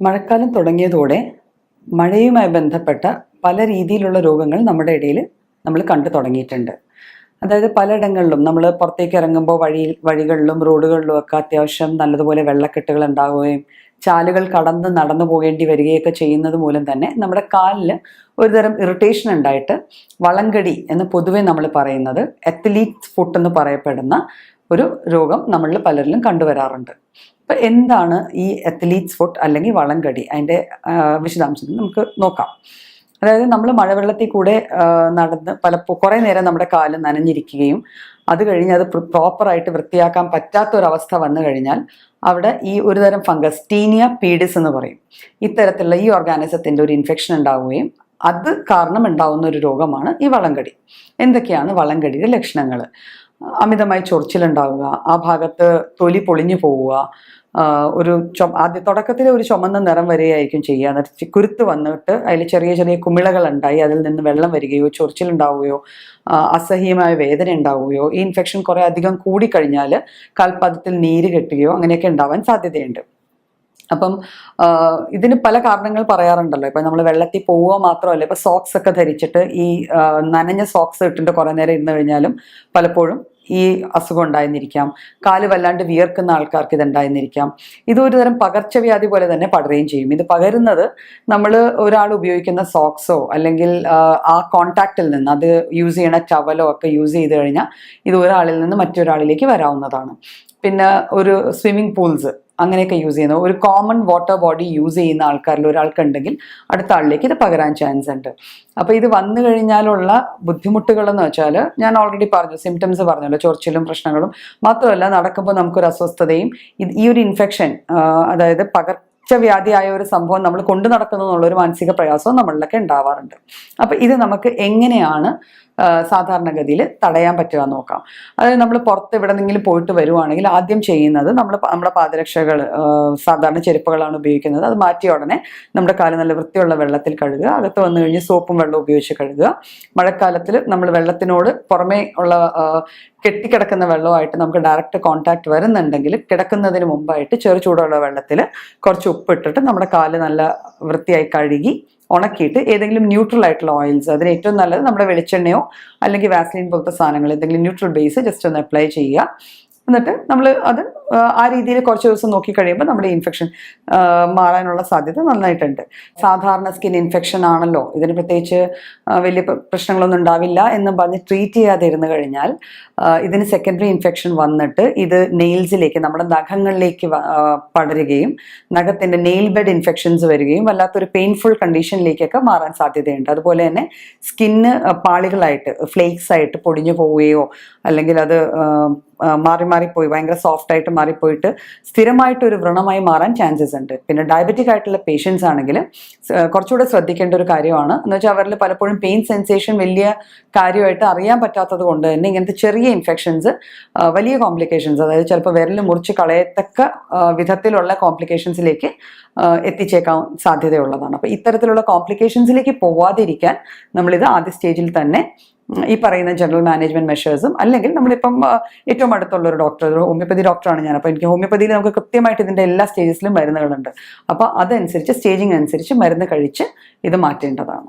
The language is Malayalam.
മഴക്കാലം തുടങ്ങിയതോടെ മഴയുമായി ബന്ധപ്പെട്ട പല രീതിയിലുള്ള രോഗങ്ങൾ നമ്മുടെ ഇടയിൽ നമ്മൾ കണ്ടു തുടങ്ങിയിട്ടുണ്ട്. അതായത് പലയിടങ്ങളിലും നമ്മൾ പുറത്തേക്ക് ഇറങ്ങുമ്പോൾ വഴികളിലും റോഡുകളിലും ഒക്കെ അത്യാവശ്യം നല്ലതുപോലെ വെള്ളക്കെട്ടുകൾ ഉണ്ടാവുകയും ചാലുകൾ കടന്ന് നടന്നു പോകേണ്ടി വരികയൊക്കെ ചെയ്യുന്നത് മൂലം തന്നെ നമ്മുടെ കാലിൽ ഒരുതരം ഇറിറ്റേഷൻ ഉണ്ടായിട്ട് വളങ്കടി എന്ന് പൊതുവെ നമ്മൾ പറയുന്നത് അത്ലീറ്റ്സ് ഫുട്ട് എന്ന് പറയപ്പെടുന്ന ഒരു രോഗം നമ്മളിൽ പലരിലും കണ്ടുവരാറുണ്ട്. അപ്പം എന്താണ് ഈ അത്ലീറ്റ്സ് ഫുട്ട് അല്ലെങ്കിൽ വളങ്കടി? അതിൻ്റെ വിശദാംശങ്ങൾ നമുക്ക് നോക്കാം. അതായത് നമ്മൾ മഴവെള്ളത്തിൽ കൂടെ നടന്ന് കുറേ നേരം നമ്മുടെ കാല് നനഞ്ഞിരിക്കുകയും അത് കഴിഞ്ഞ് അത് പ്രോപ്പറായിട്ട് വൃത്തിയാക്കാൻ പറ്റാത്തൊരവസ്ഥ വന്നു കഴിഞ്ഞാൽ അവിടെ ഈ ഒരുതരം ഫംഗസ് ടീനിയ പീഡിസ് എന്ന് പറയും, ഇത്തരത്തിലുള്ള ഈ ഓർഗാനിസത്തിൻ്റെ ഒരു ഇൻഫെക്ഷൻ ഉണ്ടാവുകയും അത് കാരണം ഉണ്ടാവുന്ന ഒരു രോഗമാണ് ഈ വളങ്കടി. എന്തൊക്കെയാണ് വളങ്കടിയുടെ ലക്ഷണങ്ങൾ? അമിതമായി ചൊറിച്ചിലുണ്ടാവുക, ആ ഭാഗത്ത് തൊലി പൊളിഞ്ഞു പോവുക, തുടക്കത്തിൽ ഒരു ചുമന്ന നിറം വരികയായിരിക്കും ചെയ്യുക. എന്നിട്ട് കുരുത്ത് വന്നിട്ട് അതിൽ ചെറിയ ചെറിയ കുമിളകൾ ഉണ്ടായി അതിൽ നിന്ന് വെള്ളം വരികയോ ചൊറിച്ചിലുണ്ടാവുകയോ അസഹ്യമായ വേദന ഉണ്ടാവുകയോ ഈ ഇൻഫെക്ഷൻ കുറേ അധികം കൂടിക്കഴിഞ്ഞാൽ കാൽപാദത്തിൽ നീര് കെട്ടുകയോ അങ്ങനെയൊക്കെ ഉണ്ടാവാൻ സാധ്യതയുണ്ട്. അപ്പം ഇതിന് പല കാരണങ്ങൾ പറയാറുണ്ടല്ലോ. ഇപ്പം നമ്മൾ വെള്ളത്തിൽ പോവുക മാത്രമല്ല, ഇപ്പം സോക്സ് ഒക്കെ ധരിച്ചിട്ട് ഈ നനഞ്ഞ സോക്സ് ഇട്ടിട്ട് കുറേ നേരം ഇരുന്ന് കഴിഞ്ഞാലും പലപ്പോഴും ഈ അസുഖം ഉണ്ടായിരുന്നിരിക്കാം. കാല് വല്ലാണ്ട് വിയർക്കുന്ന ആൾക്കാർക്ക് ഇത് ഉണ്ടായിരുന്നിരിക്കാം. ഇതൊരു തരം പകർച്ചവ്യാധി പോലെ തന്നെ പടരുകയും ചെയ്യും. ഇത് പകരുന്നത് നമ്മൾ ഒരാൾ ഉപയോഗിക്കുന്ന സോക്സോ അല്ലെങ്കിൽ ആ കോണ്ടാക്റ്റിൽ നിന്ന് അത് യൂസ് ചെയ്യണ ടവലോ ഒക്കെ യൂസ് ചെയ്ത് കഴിഞ്ഞാൽ ഇത് ഒരാളിൽ നിന്ന് മറ്റൊരാളിലേക്ക് വരാവുന്നതാണ്. പിന്നെ ഒരു സ്വിമ്മിംഗ് പൂൾസ് അങ്ങനെയൊക്കെ യൂസ് ചെയ്യുന്ന ഒരു കോമൺ വാട്ടർ ബോഡി യൂസ് ചെയ്യുന്ന ആൾക്കാരിൽ ഒരാൾക്കുണ്ടെങ്കിൽ അടുത്ത ആളിലേക്ക് ഇത് പകരാൻ ചാൻസ് ഉണ്ട്. അപ്പോൾ ഇത് വന്നു കഴിഞ്ഞാലുള്ള ബുദ്ധിമുട്ടുകൾ എന്ന് വെച്ചാൽ ഞാൻ ഓൾറെഡി പറഞ്ഞു, സിംറ്റംസ് പറഞ്ഞല്ലോ, ചൊറിച്ചിലും പ്രശ്നങ്ങളും മാത്രമല്ല നടക്കുമ്പോൾ നമുക്കൊരു അസ്വസ്ഥതയും ഈ ഒരു ഇൻഫെക്ഷൻ അതായത് പകർച്ചവ്യാധിയായ ഒരു സംഭവം നമ്മൾ കൊണ്ടു നടക്കുന്നു എന്നുള്ളൊരു മാനസിക പ്രയാസവും നമ്മളിലൊക്കെ ഉണ്ടാവാറുണ്ട്. അപ്പം ഇത് നമുക്ക് എങ്ങനെയാണ് സാധാരണഗതിയിൽ തടയാൻ പറ്റുക നോക്കാം. അതായത് നമ്മൾ പുറത്ത് എവിടെന്നെങ്കിലും പോയിട്ട് വരുവാണെങ്കിൽ ആദ്യം ചെയ്യുന്നത് നമ്മുടെ പാദരക്ഷകൾ സാധാരണ ചെരുപ്പുകളാണ് ഉപയോഗിക്കുന്നത്. അത് മാറ്റിയ ഉടനെ നമ്മുടെ കാല് നല്ല വൃത്തിയുള്ള വെള്ളത്തിൽ കഴുകുക. അകത്ത് വന്നു കഴിഞ്ഞ് സോപ്പും വെള്ളം ഉപയോഗിച്ച് കഴുകുക. മഴക്കാലത്തിൽ നമ്മൾ വെള്ളത്തിനോട് പുറമേ ഉള്ള കെട്ടിക്കിടക്കുന്ന വെള്ളമായിട്ട് നമുക്ക് ഡയറക്റ്റ് കോൺടാക്ട് വരുന്നുണ്ടെങ്കിൽ കിടക്കുന്നതിന് മുമ്പായിട്ട് ചെറു ചൂടുള്ള വെള്ളത്തിൽ കുറച്ച് ഉപ്പിട്ടിട്ട് നമ്മുടെ കാല് നല്ല വൃത്തിയായി കഴുകി ഉണക്കിയിട്ട് ഏതെങ്കിലും ന്യൂട്രൽ ആയിട്ടുള്ള ഓയിൽസ്, അതിന് ഏറ്റവും നല്ലത് നമ്മുടെ വെളിച്ചെണ്ണയോ അല്ലെങ്കിൽ വാസ്ലിൻ പോലത്തെ സാധനങ്ങൾ എന്തെങ്കിലും ന്യൂട്രൽ ബേസ് ജസ്റ്റ് ഒന്ന് അപ്ലൈ ചെയ്യുക. എന്നിട്ട് നമ്മൾ അത് ആ രീതിയിൽ കുറച്ച് ദിവസം നോക്കി കഴിയുമ്പോൾ നമ്മുടെ ഇൻഫെക്ഷൻ മാറാനുള്ള സാധ്യത നന്നായിട്ടുണ്ട്. സാധാരണ സ്കിൻ ഇൻഫെക്ഷൻ ആണല്ലോ, ഇതിന് പ്രത്യേകിച്ച് വലിയ പ്രശ്നങ്ങളൊന്നും ഉണ്ടാവില്ല എന്ന് പറഞ്ഞ് ട്രീറ്റ് ചെയ്യാതെ ഇരുന്ന് കഴിഞ്ഞാൽ ഇതിന് സെക്കൻഡറി ഇൻഫെക്ഷൻ വന്നിട്ട് ഇത് നെയിൽസിലേക്ക്, നമ്മുടെ നഖങ്ങളിലേക്ക് പടരുകയും നഖത്തിൻ്റെ നെയിൽ ബെഡ് ഇൻഫെക്ഷൻസ് വരികയും വല്ലാത്തൊരു പെയിൻഫുൾ കണ്ടീഷനിലേക്കൊക്കെ മാറാൻ സാധ്യതയുണ്ട്. അതുപോലെ തന്നെ സ്കിന്ന് പാളികളായിട്ട് ഫ്ലേക്സ് ആയിട്ട് പൊടിഞ്ഞു പോവുകയോ അല്ലെങ്കിൽ അത് മാറിപ്പോയി ഭയങ്കര സോഫ്റ്റ് ആയിട്ട് മാറിപ്പോയിട്ട് സ്ഥിരമായിട്ടൊരു വ്രണമായി മാറാൻ ചാൻസസ് ഉണ്ട്. പിന്നെ ഡയബറ്റിക് ആയിട്ടുള്ള പേഷ്യൻസ് ആണെങ്കിൽ കുറച്ചുകൂടെ ശ്രദ്ധിക്കേണ്ട ഒരു കാര്യമാണ് എന്ന് വെച്ചാൽ അവരിൽ പലപ്പോഴും പെയിൻ സെൻസേഷൻ വലിയ കാര്യമായിട്ട് അറിയാൻ പറ്റാത്തത് കൊണ്ട് തന്നെ ഇങ്ങനത്തെ ചെറിയ ഇൻഫെക്ഷൻസ് വലിയ കോംപ്ലിക്കേഷൻസ്, അതായത് ചിലപ്പോൾ വിരൽ മുറിച്ച് കളയത്തക്ക വിധത്തിലുള്ള കോംപ്ലിക്കേഷൻസിലേക്ക് എത്തിച്ചേക്കാൻ സാധ്യതയുള്ളതാണ്. അപ്പോൾ ഇത്തരത്തിലുള്ള കോംപ്ലിക്കേഷൻസിലേക്ക് പോവാതിരിക്കാൻ നമ്മളിത് ആദ്യ സ്റ്റേജിൽ തന്നെ ഈ പറയുന്ന ജനറൽ മാനേജ്മെന്റ് മെഷേഴ്സും അല്ലെങ്കിൽ നമ്മളിപ്പം ഏറ്റവും അടുത്തുള്ള ഒരു ഡോക്ടർ, ഒരു ഹോമിയോപ്പതി ഡോക്ടറാണ് ഞാൻ. അപ്പോൾ എനിക്ക് ഹോമിയോപ്പതിയിൽ നമുക്ക് കൃത്യമായിട്ട് ഇതിൻ്റെ എല്ലാ സ്റ്റേജസിലും മരുന്നുകളുണ്ട്. അപ്പോൾ അതനുസരിച്ച് സ്റ്റേജിങ് അനുസരിച്ച് മരുന്ന് കഴിച്ച് ഇത് മാറ്റേണ്ടതാണ്.